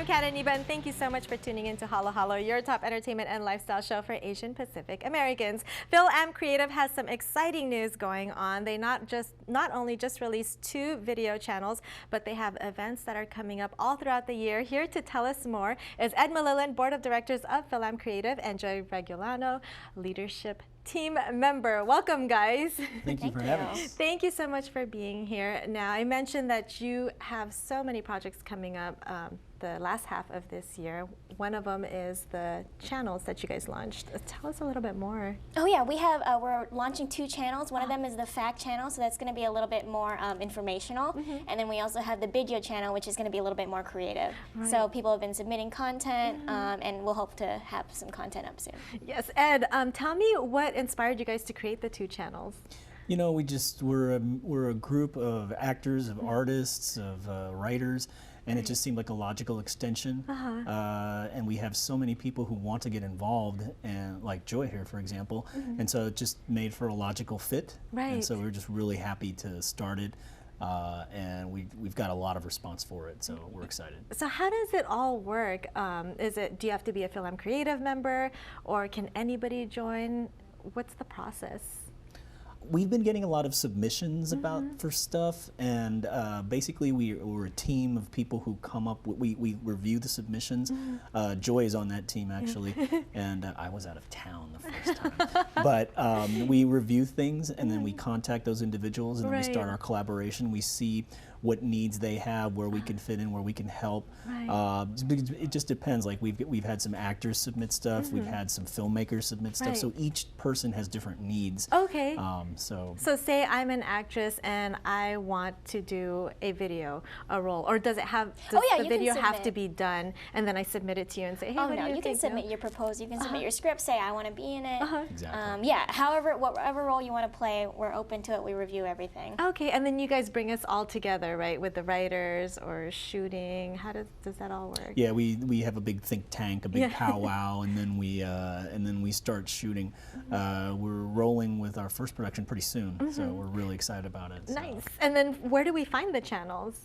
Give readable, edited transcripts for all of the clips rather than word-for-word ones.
I'm Kat Iniba, and thank you so much for tuning in to Halo Halo, your top entertainment and lifestyle show for Asian Pacific Americans. FilAm Creative has some exciting news going on. They not only just released 2 video channels, but they have events that are coming up all throughout the year. Here to tell us more is Ed Mallillin, Board of Directors of FilAm Creative, and Joy Regullano, Leadership Team member. Welcome, guys. Thank you for having us. Thank you so much for being here. Now, I mentioned that you have so many projects coming up the last half of this year. One of them is the channels that you guys launched. Tell us a little bit more. Oh yeah, we have we're launching 2 channels. One of them is the fact channel, so that's going to be a little bit more informational, and then we also have the video channel, which is going to be a little bit more creative. Right. So people have been submitting content, and we'll hope to have some content up soon. Yes, Ed, tell me what inspired you guys to create the 2 channels. You know, we're a group of actors, of artists, of writers, and it just seemed like a logical extension. And we have so many people who want to get involved, and like Joy here, for example. And so it just made for a logical fit. Right. And so we're just really happy to start it. And we've got a lot of response for it, so we're excited. So how does it all work? Do you have to be a FilAm Creative member, or can anybody join? What's the process? We've been getting a lot of submissions for stuff, and basically we're a team of people who come up. We review the submissions. Joy is on that team actually, and I was out of town the first time. But we review things, and then we contact those individuals, and then we start our collaboration. We see what needs they have, where we can fit in, where we can help. It just depends. Like we've had some actors submit stuff, we've had some filmmakers submit stuff. So each person has different needs. Okay. So say I'm an actress and I want to do a video, a role, or does the video have to be done and then I submit it to you and say, hey, what do you think? You can submit your proposal, you can submit your script, say I want to be in it. Exactly. Yeah, whatever role you want to play, we're open to it, we review everything. Okay, and then you guys bring us all together, right, with the writers or shooting. How does that all work? Yeah, we have a big think tank, a big powwow, and then we start shooting. We're rolling with our first production pretty soon, so we're really excited about it. Nice. So. And then where do we find the channels?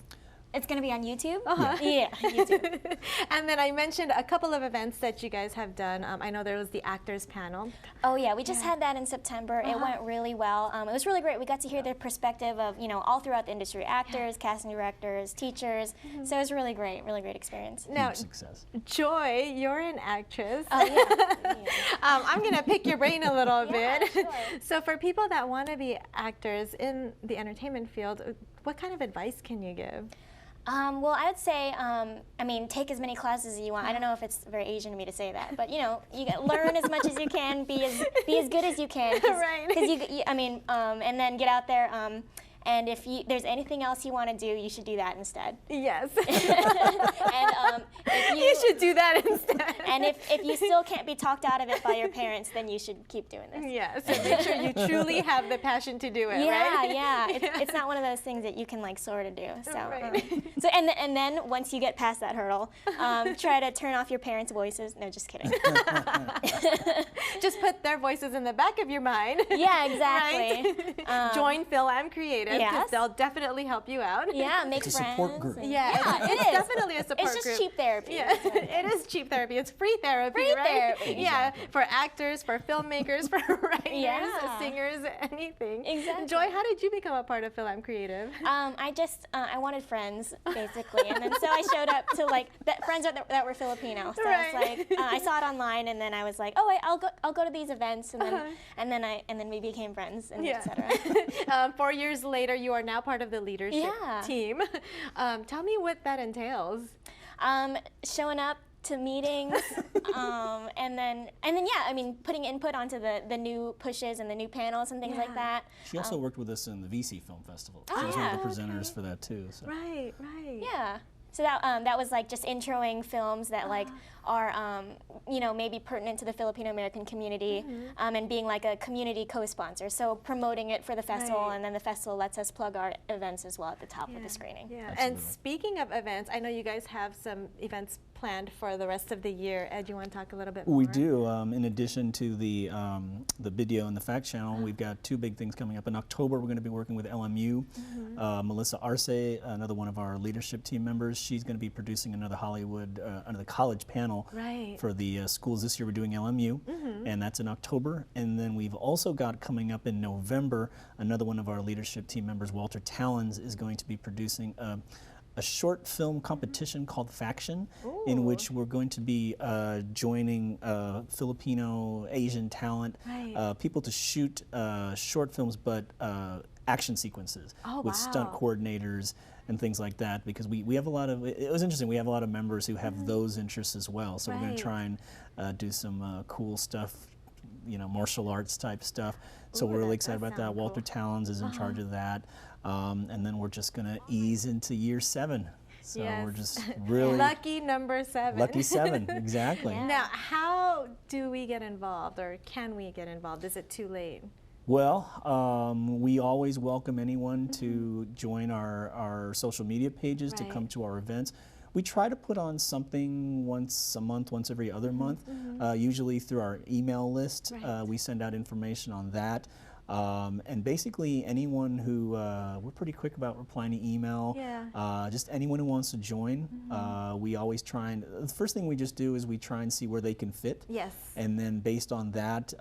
It's going to be on YouTube? Yeah, YouTube. And then I mentioned a couple of events that you guys have done. I know there was the actors panel. Oh yeah, we just had that in September. It went really well. It was really great. We got to hear the perspective of, all throughout the industry, actors, casting directors, teachers. So it was really great experience. Now, success. Joy, you're an actress. Oh yeah. I'm going to pick your brain a little bit. Sure. So for people that want to be actors in the entertainment field, what kind of advice can you give? Well, I would say, take as many classes as you want. I don't know if it's very Asian of me to say that, but you learn as much as you can, be as good as you can. And then get out there. And if there's anything else you want to do, you should do that instead. Yes. And you should do that instead. And if you still can't be talked out of it by your parents, then you should keep doing this. Yeah, so make sure you truly have the passion to do it, right? Yeah. It's not one of those things that you can sort of do. So, and then once you get past that hurdle, try to turn off your parents' voices. No, just kidding. Just put their voices in the back of your mind. Yeah, exactly. Right? Join FilAm Creative. Yes. They'll definitely help you out. Yeah, make it's friends. A support group. Yeah, it is definitely a support group. It's just cheap therapy. Yeah, it is cheap therapy. It's free therapy, free right? Therapy. Yeah, for actors, for filmmakers, for writers, singers, anything. Exactly. Joy, how did you become a part of FilAm Creative? I wanted friends, basically, and then so I showed up to friends that were Filipino. So I was like, I saw it online, and then I was like, I'll go to these events, and then we became friends, and etc. 4 years later, you are now part of the leadership team. Tell me what that entails. Showing up to meetings, and then putting input onto the new pushes and the new panels and things like that. She also worked with us in the VC Film Festival. She was one of the presenters for that too. So. Right. Yeah. So that was just introing films that are maybe pertinent to the Filipino American community, and being a community co-sponsor. So promoting it for the festival, and then the festival lets us plug our events as well at the top of the screening. Yeah. And speaking of events, I know you guys have some events planned for the rest of the year? Ed, you want to talk a little bit more? We do. In addition to the video and the fact channel, we've got two big things coming up. In October, we're going to be working with LMU. Melissa Arce, another one of our leadership team members, she's going to be producing another Hollywood, another college panel for the schools. This year we're doing LMU, and that's in October. And then we've also got coming up in November, another one of our leadership team members, Walter Tallons, is going to be producing a short film competition called Faction, in which we're going to be joining Filipino, Asian talent, people to shoot short films, but action sequences with stunt coordinators and things like that, because we have a lot of, it was interesting, we have a lot of members who have those interests as well. So we're going to try and do some cool stuff, you know, martial arts type stuff. So we're really excited about that. Walter Tallons is in charge of that. And then we're just going to ease into year 7. So we're just really... Lucky number 7. Lucky 7, exactly. Now, how do we get involved, or can we get involved? Is it too late? Well, we always welcome anyone to join our social media pages, to come to our events. We try to put on something once a month, once every other month, usually through our email list. We send out information on that. And basically anyone who, we're pretty quick about replying to email, just anyone who wants to join, we always try and, the first thing we just do is we try and see where they can fit. Yes. And then based on that,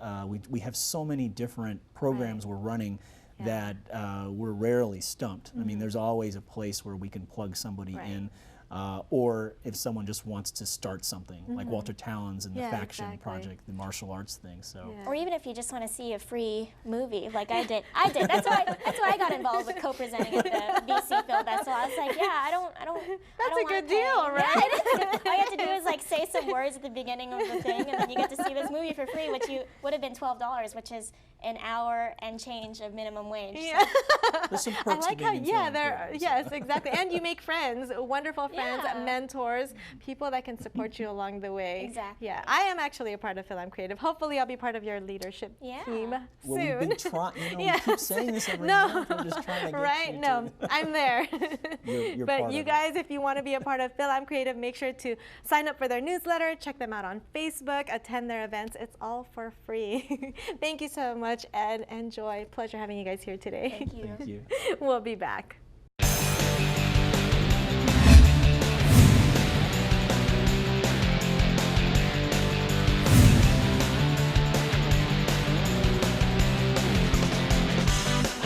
we have so many different programs we're running that we're rarely stumped. I mean, there's always a place where we can plug somebody in. Or if someone just wants to start something, like Walter Tallons and the Faction project, the martial arts thing. So, or even if you just want to see a free movie, like I did. That's why I got involved with co-presenting at the BC Film Festival. I was like, I don't. That's a good deal, right? Yeah, it is. All you have to do is like say some words at the beginning of the thing, and then you get to see this movie for free, which would have been $12, which is an hour and change of minimum wage. Yeah. There's some perks I like to how, being yes, exactly. And you make friends, wonderful friends, mentors, people that can support you along the way. Exactly. Yeah, I am actually a part of FilAm Creative. Hopefully I'll be part of your leadership team soon. Well, we've been trying, we keep saying this every month. We're just trying to get you to I'm there. You're but you guys, if you want to be a part of FilAm Creative, make sure to sign up for their newsletter, check them out on Facebook, attend their events. It's all for free. Thank you so much, Ed and Joy. Pleasure having you guys here today. Thank you. Thank you. We'll be back.